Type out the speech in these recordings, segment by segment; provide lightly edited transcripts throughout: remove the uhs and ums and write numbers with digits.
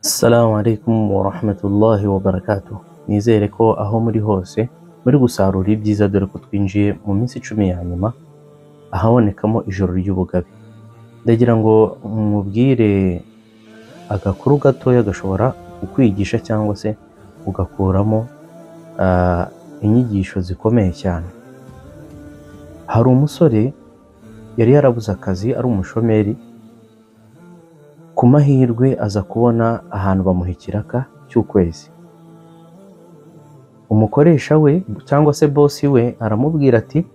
Assalamu alaikum wa rahmatullahi wa barakatuh. Nizere ko aho muri hose muri gusarura ibyiza, dore ko twinjiye mu minsi 10 ya nyuma ahabonekamo ijoro ry'ubugabe. Ndagira ngo mubwire agakuru gatoya gashobora kukwigisha cyangwa se ugakuramo inyigisho zikomeye cyane. Hari umusore yari yarabuze akazi, ari umushomeri. Ku mahirwe aza kubona ahantu bamuha ikiraka cy'ukwezi. Umukoresha we cyangwa se bosi we aramubwira ati,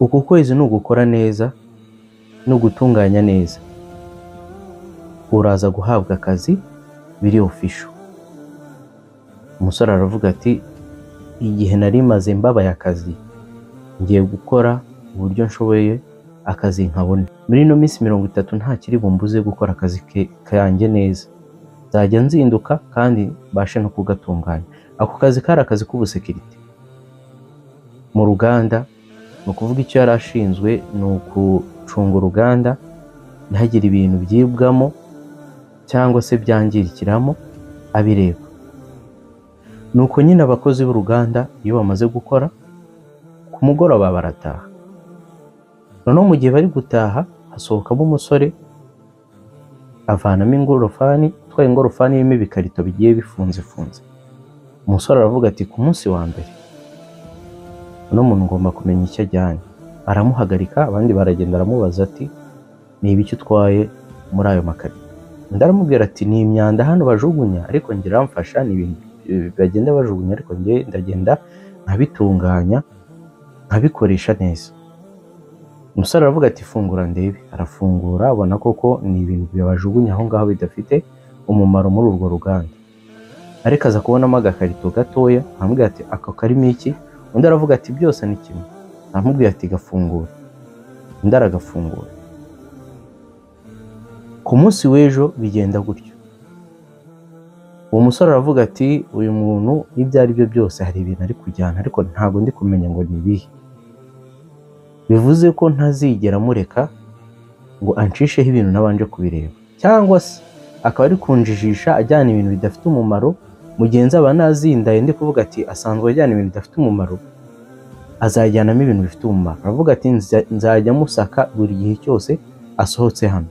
uku kwezi nugukora neza no gutunganya neza, uraza guhabwa akazi biri official. Umusore aravuga ati, igihe nari maze mbabaye akazi, ngiye gukora uburyo nshoboye akazi nkabona. Muri no minsi 30 nta kiri bumbuze gukora akazi kanjye neza. Nzajya nzinduka kandi bashe no kugatunganya. Ako kazi kari akazi k'ubusekirite mu ruganda. No kuvuga icyo yari ashinzwe ni ukucunga uruganda ntihagire ibintu byibwamo cyangwa se byangirikiramo abireba. Nuko nyine abakozi b'uruganda iyo bamaze gukora, ku mugoroba barataha. Noneho mu gihe bari gutaha, hasohokamo umusore avanamo ingorofani, twaye ingorofani irimo ibikarito bigiye bifunze. Umusore aravuga ati, ku munsi wa mbere uno muntu ngomba kumenya icyo ajyanye. Aramuhagarika, abandi baragenda aramubaza ati, ni ibiki utwaye muri ayo makarito? Ndaramubwira ati, ni imyanda hano bajugunya, ariko ngira amfasha, ni ibintu bagenda bajugunya, ariko ngiye ndagenda nkabitunganya nkabikoresha neza. Umusore aravuga ati, fungura ndebe. Arafungura, abona koko ni ibintu byabajugunya aho ngaho bidafite umumaro muri urwo ruganda. Ariko aza kubonamo agakarito gatoya, aramubwira ati, ako karimo iki? Undi aravuga ati, byose ni kimwe. Aramubwira ati, gafungura. Undi aragafungura. Ku munsi w'ejo bigenda gutyo. Uwo musore aravuga ati, uyu muntu ibyo ari byo byose hari ibintu ari kujyana, ariko ntago ndi kumenya ngo ni ibihe. Bivuze ko ntazigera mureka ngo ancisheho ibintu nabanje kubireba, cyangwa se akaba ari kunjijisha ajyana ibintu bidafite umumaro. Mugenzi aba nazindaye, ndi kuvuga ati, asanzwe ajyana ibintu bidafite umumaro, azajyanamo ibintu bifite umumaro. Aravuga ati, nzajya musaka buri gihe cyose asohotse hano.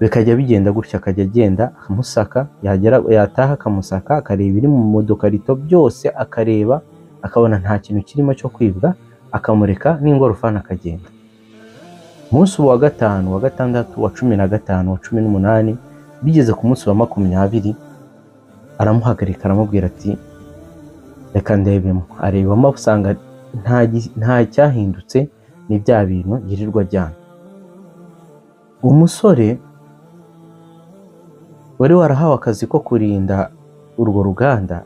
Bikajya bigenda gutya, akajya agenda akamusaka, yataha akamusaka, akareba ibiri mu dukarito byose, akareba akabona nta kintu kirimo cyo kwibwa, akamureka n'ingorofani akagenda. Umunsi wa gatanu, wa gatandatu, wa 15, wa 18, bigeze ku munsi wa 20, aramuhagarika aramubwira ati, reka ndebemo. Arebamo usanga nta cyahindutse, ni bya bintu yirirwa ajyana. Umusore wari warahawe akazi ko kurinda urwo ruganda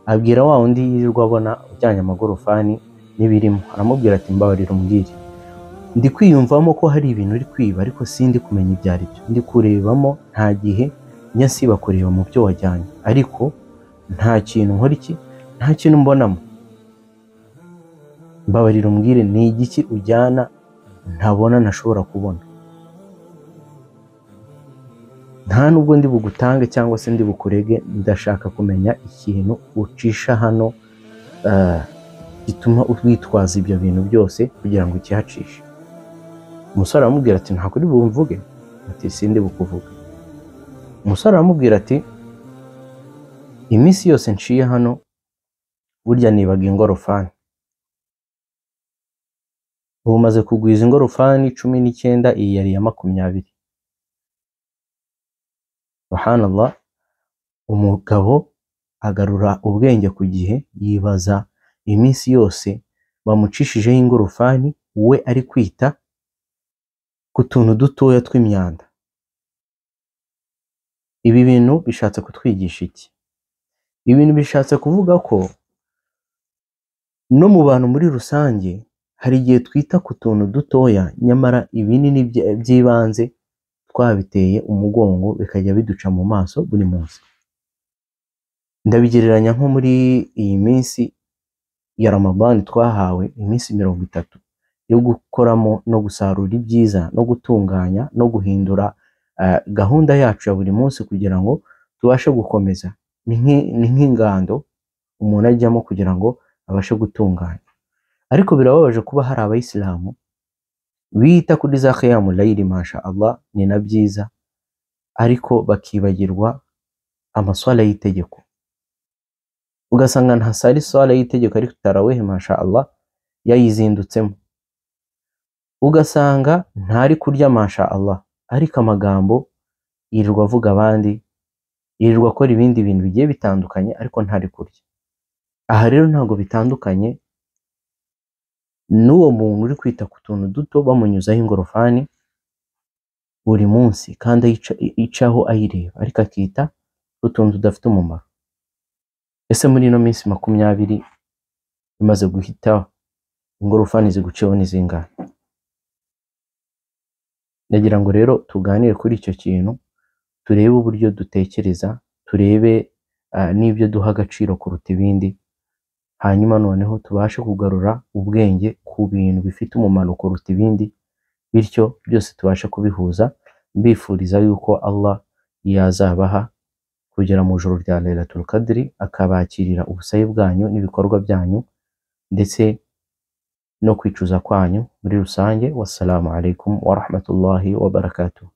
abwira wa undi yirirwa abona ujyanye amagorofani n'ibirimo. Aramubwira ati, mbabarira umbwire, ndi kwiyumvamo ko hari ibintu uri kwiba, ariko sindi kumenya ibyo ari byo. Ndi kurebamo, nta gihe nyasiba kureba mu byo wajyanye, ariko nta kintu nkora iki, nta kintu mbonamo. Mbabarira umbwire, ni igiki ujyana ntabona, ntashobora kubona? Nta nubwo ndi bugutange cyangwa se ndi bukurege, ndashaka kumenya ikintu ucisha hano gituma witwaza ibyo bintu byose kugira ngo ukihacishe. Umusore aramubwira ati, nta kuri bumvuge? Ati, sindi bukuvuga. Umusore aramubwira ati, iminsi yose nciye hano burya nibaga ingorofani. Ubu maze kugwiza ingorofani 19, iyi yari ya 20. Subhanallah. Umugabo agarura ubwenge ku gihe, yibaza iminsi yose bamucishijeho ingorofani, we ari kwita ku tuntu dutoya tw'imyanda. Ibi bintu bishatse kutwigisha iki? Ibi bintu bishatse kuvuga ko no mu bantu muri rusange hari igihe twita ku tuntu dutoya, nyamara ibinini by'ibanze twabiteye umugongo, bikajya biduca mu maso buri munsi. Ndabigereranya nko muri iyi minsi ya Ramadan twahawe, iminsi 30 yo gukoramo no gusarura ibyiza, no gutunganya, no guhindura gahunda yacu ya buri munsi kugira ngo tubashe gukomeza. Ni nk'ingando umuntu ajyamo kugira ngo abashe gutunganya. Ariko birababaje kuba hari abayisilamu bita kuri za qiyamu layili, masha Allah, ni na byiza, ariko bakibagirwa amaswala y'itegeko. Ugasanga ntasari swala y'itegeko ariko tarawehe masha Allah yayizindutsemo. Ugasanga ntari kurya masha Allah, ariko amagambo yirirwa avuga abandi, yirirwa akora ibindi bintu bigiye bitandukanye, ariko ntari kurya. Aha rero ntabwo bitandukanye n'uwo muntu uri kwita ku tuntu duto bamunyuzaho ingorofani buri munsi kandi yicaho ayireba, ariko akita utuntu tudafite umumaro. Ese muri ino minsi 20 imaze guhita, ingorofani ziguceho ni zingahe? Ndagira ngo rero tuganire kuri icyo kintu, turebe uburyo dutekereza, turebe n'ibyo duha agaciro kuruta ibindi, hanyuma noneho tubashe kugarura ubwenge ku bintu bifite umumaro kuruta ibindi, bityo byose tubashe kubihuza. Mbifuriza yuko Allah yazabaha kugera mu ijoro rya Lailatul Qadri, akabakirira ubusabe bwanyu n'ibikorwa byanyu ndetse no kwicuza kwanyu muri rusange. Wassalamu alaikum wa rahmatullahi wa barakatuh.